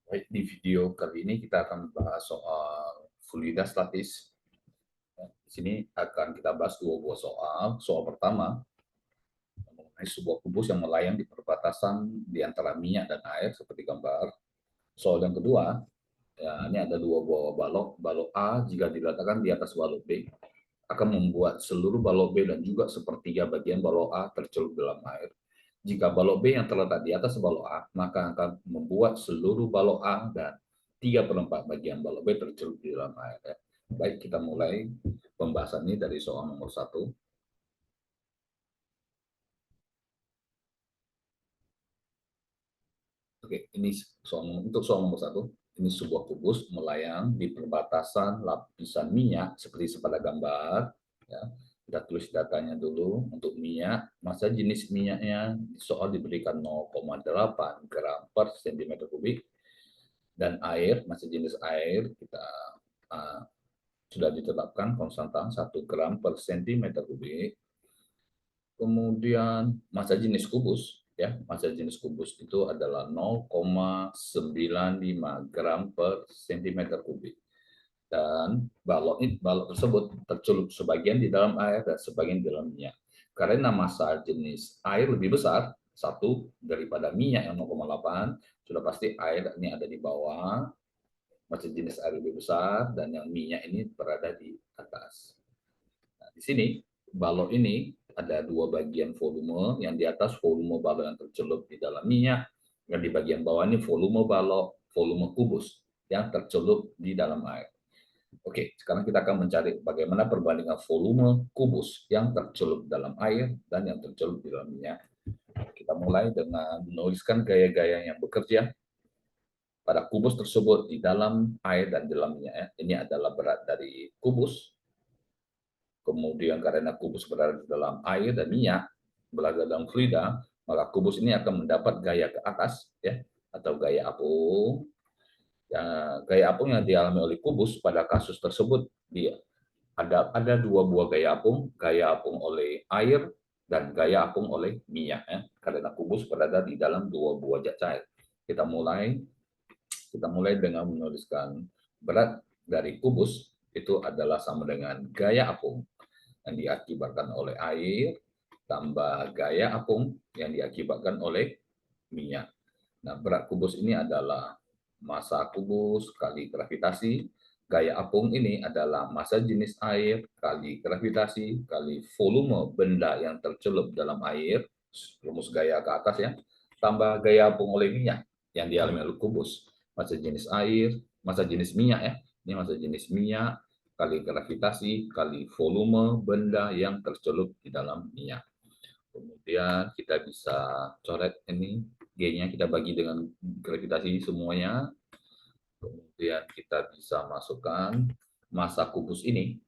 Baik, di video kali ini kita akan bahas soal fluidas statis. Di sini akan kita bahas dua buah soal. Soal pertama mengenai sebuah kubus yang melayang di perbatasan di antara minyak dan air seperti gambar. Soal yang kedua, ya, ini ada dua buah balok. Balok A jika diletakkan di atas balok B akan membuat seluruh balok B dan juga sepertiga bagian balok A tercelup dalam air. Jika balok B yang terletak di atas balok A, maka akan membuat seluruh balok A dan 3/4 bagian balok B tercelup di dalam air. Baik, kita mulai pembahasan ini dari soal nomor 1. Oke, ini untuk soal nomor 1. Ini sebuah kubus melayang di perbatasan lapisan minyak seperti pada gambar. Ya, kita tulis datanya dulu. Untuk minyak, masa jenis minyaknya soal diberikan 0,8 gram per cm kubik, dan air, masa jenis air kita uh, sudah ditetapkan konstanta 1 gram per cm kubik. Kemudian massa jenis kubus, ya, massa jenis kubus itu adalah 0,95 gram per cm kubik. Dan balok tersebut tercelup sebagian di dalam air dan sebagian di dalam minyak. Karena massa jenis air lebih besar satu daripada minyak yang 0,8, sudah pasti air ini ada di bawah, massa jenis air lebih besar, dan yang minyak ini berada di atas. Nah, di sini balok ini ada dua bagian volume, yang di atas volume balok yang tercelup di dalam minyak, dan di bagian bawah ini volume balok, volume kubus yang tercelup di dalam air. Oke, sekarang kita akan mencari bagaimana perbandingan volume kubus yang tercelup dalam air dan yang tercelup di dalam minyak. Kita mulai dengan menuliskan gaya-gaya yang bekerja pada kubus tersebut di dalam air dan di dalam minyak. Ini adalah berat dari kubus. Kemudian karena kubus berada dalam air dan minyak, berada dalam fluida, maka kubus ini akan mendapat gaya ke atas, ya, atau gaya apung. Ya, gaya apung yang dialami oleh kubus pada kasus tersebut dia ada dua buah gaya apung oleh air dan gaya apung oleh minyak, ya, karena kubus berada di dalam dua buah zat cair. Kita mulai dengan menuliskan berat dari kubus itu adalah sama dengan gaya apung yang diakibatkan oleh air tambah gaya apung yang diakibatkan oleh minyak. Nah, berat kubus ini adalah massa kubus kali gravitasi. Gaya apung ini adalah massa jenis air kali gravitasi kali volume benda yang tercelup dalam air, rumus gaya ke atas, ya, tambah gaya apung oleh minyak yang dialami oleh kubus. Massa jenis air, massa jenis minyak, ya. Ini massa jenis minyak kali gravitasi kali volume benda yang tercelup di dalam minyak. Kemudian kita bisa coret ini, G-nya kita bagi dengan gravitasi semuanya. Kemudian kita bisa masukkan massa kubus ini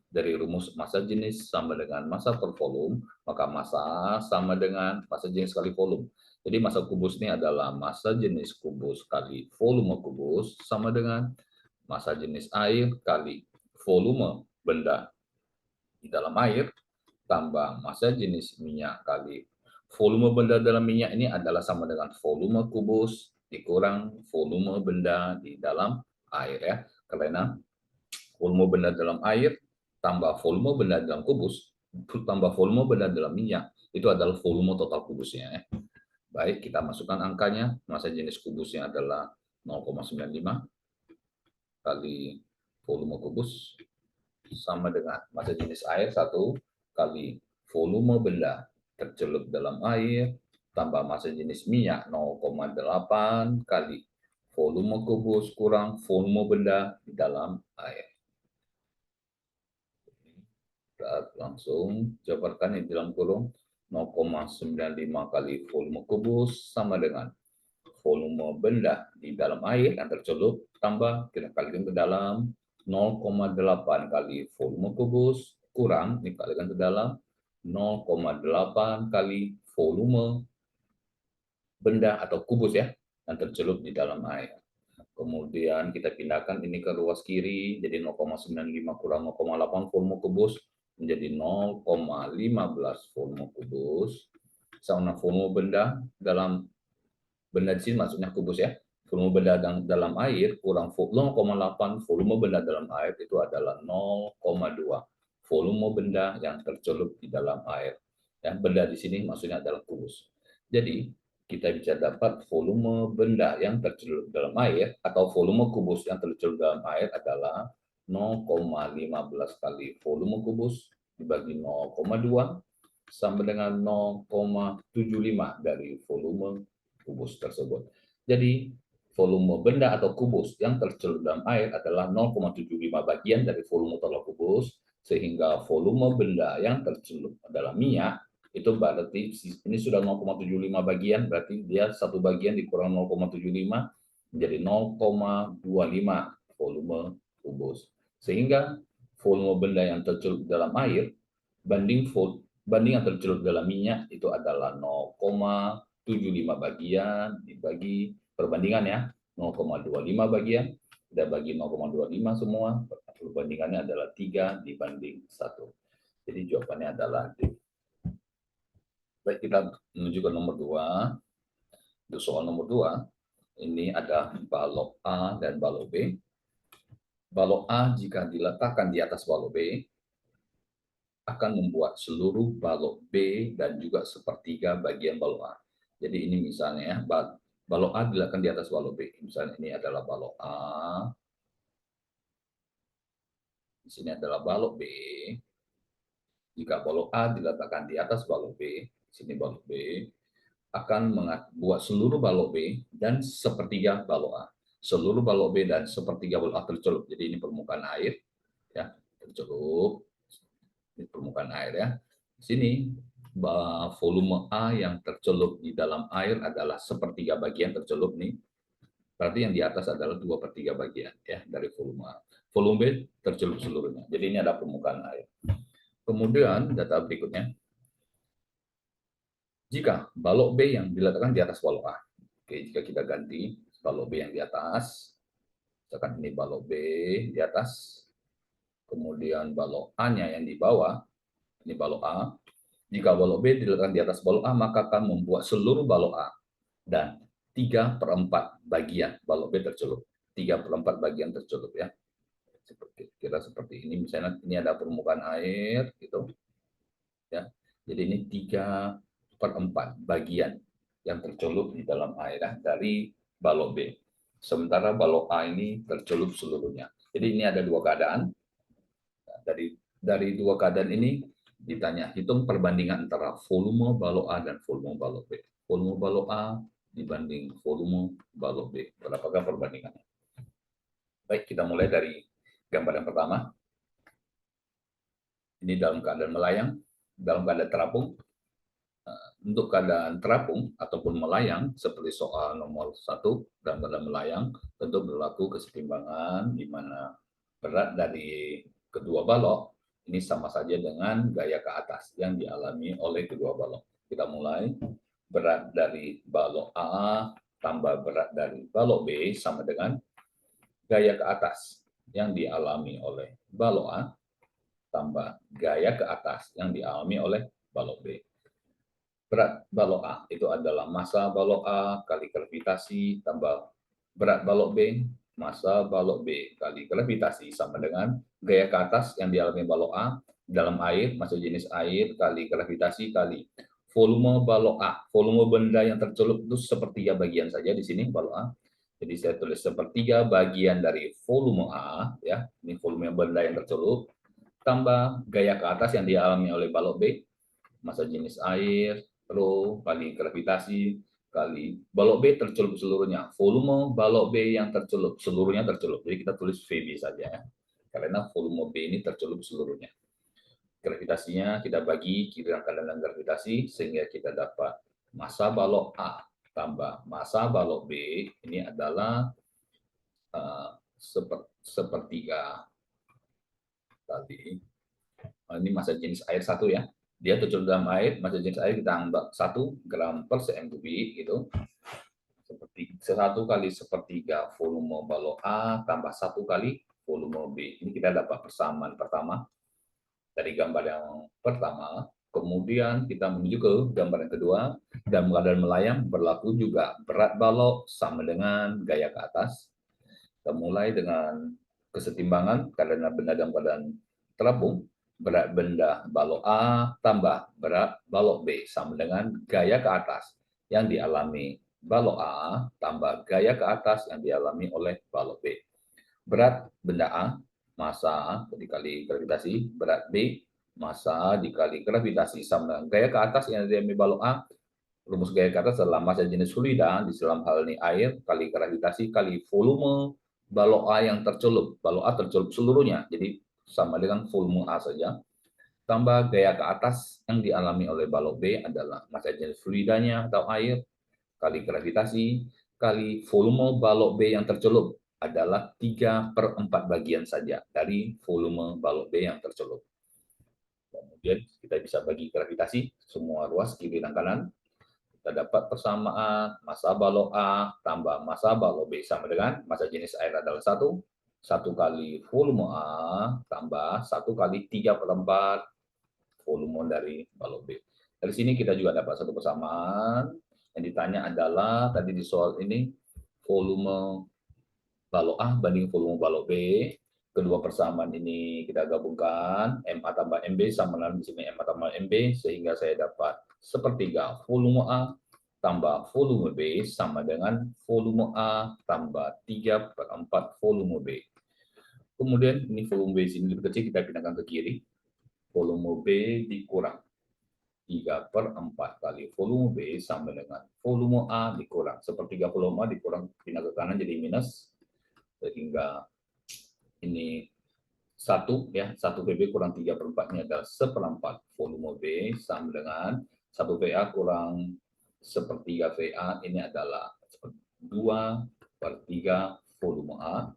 dari rumus massa jenis sama dengan massa per volume, maka massa sama dengan massa jenis kali volume. Jadi massa kubus ini adalah massa jenis kubus kali volume kubus sama dengan massa jenis air kali volume benda di dalam air tambah massa jenis minyak kali volume benda dalam minyak ini adalah sama dengan volume kubus dikurang volume benda di dalam air, ya. Karena volume benda dalam air tambah volume benda dalam kubus tambah volume benda dalam minyak itu adalah volume total kubusnya, ya. Baik, kita masukkan angkanya. Massa jenis kubusnya adalah 0,95 kali volume kubus sama dengan massa jenis air 1 kali volume benda tercelup dalam air tambah massa jenis minyak 0,8 kali volume kubus kurang volume benda di dalam air. Kita langsung jabarkan di dalam kurung 0,95 kali volume kubus sama dengan volume benda di dalam air yang tercelup tambah kita kalikan ke dalam 0,8 kali volume kubus kurang dikalikan ke dalam 0,8 kali volume benda atau kubus, ya, yang tercelup di dalam air. Kemudian kita pindahkan ini ke ruas kiri, jadi 0,95 kurang 0,8 volume kubus menjadi 0,15 volume kubus sama volume benda dalam benda di sini maksudnya kubus, ya, volume benda dalam air kurang 0,8 volume benda dalam air itu adalah 0,2 volume benda yang tercelup di dalam air. Ya, benda di sini maksudnya adalah kubus. Jadi, kita bisa dapat volume benda yang tercelup dalam air atau volume kubus yang tercelup dalam air adalah 0,15 kali volume kubus dibagi 0,2 sama dengan 0,75 dari volume kubus tersebut. Jadi, volume benda atau kubus yang tercelup dalam air adalah 0,75 bagian dari volume total kubus, sehingga volume benda yang tercelup dalam minyak itu berarti ini sudah 0,75 bagian, berarti dia satu bagian dikurang 0,75 menjadi 0,25 volume kubus. Sehingga volume benda yang tercelup dalam air banding yang tercelup dalam minyak itu adalah 0,75 bagian dibagi perbandingan ya 0,25 bagian, kita bagi 0,25 semua, perbandingannya adalah 3 dibanding 1. Jadi jawabannya adalah D. Baik, kita menuju ke nomor 2. Untuk soal nomor 2, ini ada balok A dan balok B. Balok A jika diletakkan di atas balok B, akan membuat seluruh balok B dan juga sepertiga bagian balok A. Jadi ini misalnya ya, balok A diletakkan di atas balok B. Misalnya ini adalah balok A, di sini adalah balok B. Jika balok A diletakkan di atas balok B, di sini balok B, akan membuat seluruh balok B dan sepertiga balok A. Seluruh balok B dan sepertiga balok A tercelup. Jadi ini permukaan air, ya tercelup. Di permukaan air ya. Di sini volume A yang tercelup di dalam air adalah sepertiga bagian tercelup nih. Berarti yang di atas adalah 2/3 bagian ya dari volume A. Volume B tercelup seluruhnya. Jadi ini ada permukaan air. Kemudian data berikutnya. Jika balok B yang diletakkan di atas balok A. Oke, jika kita ganti balok B yang di atas, misalkan ini balok B di atas, kemudian balok A-nya yang di bawah, ini balok A. Jika balok B diletakkan di atas balok A, maka akan membuat seluruh balok A dan 3/4 bagian balok B tercelup. 3/4 bagian tercelup ya. Seperti ini, misalnya ini ada permukaan air gitu. Ya. Jadi ini 3/4 bagian yang tercelup di dalam air ya, dari balok B. Sementara balok A ini tercelup seluruhnya. Jadi ini ada dua keadaan. Dari dua keadaan ini ditanya, hitung perbandingan antara volume balok A dan volume balok B. Volume balok A dibanding volume balok B. Berapakah perbandingannya? Baik, kita mulai dari gambar yang pertama. Ini dalam keadaan melayang, dalam keadaan terapung. Untuk keadaan terapung ataupun melayang, seperti soal nomor 1, dalam keadaan melayang, tentu berlaku kesetimbangan di mana berat dari kedua balok ini sama saja dengan gaya ke atas yang dialami oleh kedua balok. Kita mulai, berat dari balok A tambah berat dari balok B sama dengan gaya ke atas yang dialami oleh balok A tambah gaya ke atas yang dialami oleh balok B. Berat balok A itu adalah massa balok A kali gravitasi tambah berat balok B, massa balok B kali gravitasi sama dengan gaya ke atas yang dialami balok A dalam air, massa jenis air kali gravitasi kali volume balok A. Volume benda yang tercelup itu sepertiga bagian saja di sini balok A. Jadi saya tulis sepertiga bagian dari volume A ya, ini volume benda yang tercelup tambah gaya ke atas yang dialami oleh balok B, massa jenis air rho kali gravitasi kali balok B tercelup seluruhnya. Volume balok B yang tercelup seluruhnya tercelup. Jadi kita tulis VB saja ya. Karena volume B ini tercelup seluruhnya. Gravitasinya kita bagi kiri rangkaian dan gravitasi sehingga kita dapat massa balok A tambah massa balok B ini adalah sepertiga tadi. Ini massa jenis air 1 ya. Dia tercelup dalam air, massa jenis air kita anggap 1 gram per cm kubik gitu. Seperti 1 kali sepertiga volume balok A tambah 1 kali volume B. Ini kita dapat persamaan pertama dari gambar yang pertama. Kemudian kita menuju ke gambar yang kedua. Dalam keadaan melayang berlaku juga berat balok sama dengan gaya ke atas. Kita mulai dengan kesetimbangan karena benda dalam keadaan terapung, berat benda balok A tambah berat balok B sama dengan gaya ke atas yang dialami balok A tambah gaya ke atas yang dialami oleh balok B. Berat benda A, massa A dikali gravitasi, berat B, massa dikali gravitasi sama dengan gaya ke atas yang dialami balok A. Rumus gaya ke atas adalah massa jenis fluida di dalam hal ini air kali gravitasi kali volume balok A yang tercelup. Balok A tercelup seluruhnya, jadi sama dengan volume A saja. Tambah gaya ke atas yang dialami oleh balok B adalah massa jenis fluidanya atau air kali gravitasi kali volume balok B yang tercelup adalah 3/4 bagian saja dari volume balok B yang tercelup. Kemudian kita bisa bagi gravitasi semua ruas kiri dan kanan. Kita dapat persamaan massa balok A tambah massa balok B sama dengan massa jenis air adalah 1 kali volume A tambah 1 kali 3/4 volume dari balok B. Dari sini kita juga dapat satu persamaan. Yang ditanya adalah tadi di soal ini volume balok A banding volume balok B. Kedua persamaan ini kita gabungkan, MA tambah MB sama dengan di sini MA tambah MB, sehingga saya dapat sepertiga volume A tambah volume B sama dengan volume A tambah 3/4 volume B. Kemudian ini volume B sini lebih kecil, kita pindahkan ke kiri. Volume B dikurang 3/4 kali volume B sama dengan volume A dikurang sepertiga volume A dikurang pindah ke kanan jadi minus, sehingga ini 1 VB kurang 3/4-nya adalah 1/4 volume B sama dengan 1 VA kurang sepertiga VA ini adalah 2/3 volume A.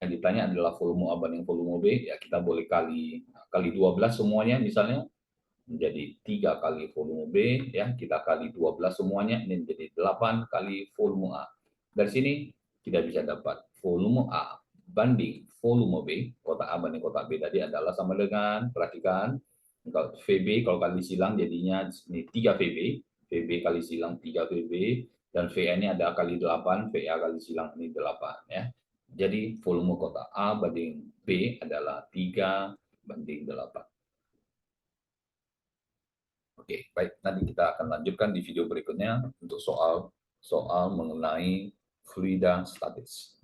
Yang ditanya adalah volume A banding volume B, ya kita boleh kali 12 semuanya misalnya menjadi 3 kali volume B, ya kita kali 12 semuanya ini menjadi 8 kali volume A. Dari sini kita bisa dapat volume A banding volume B, kotak A banding kotak B tadi adalah sama dengan, perhatikan, kalau VB kalau kali silang jadinya ini 3 VB, VB kali silang 3 VB, dan VA ini ada kali 8, VA kali silang ini 8 ya. Jadi volume kotak A banding B adalah 3/8. Oke, baik. Nanti kita akan lanjutkan di video berikutnya untuk soal mengenai fluida statis.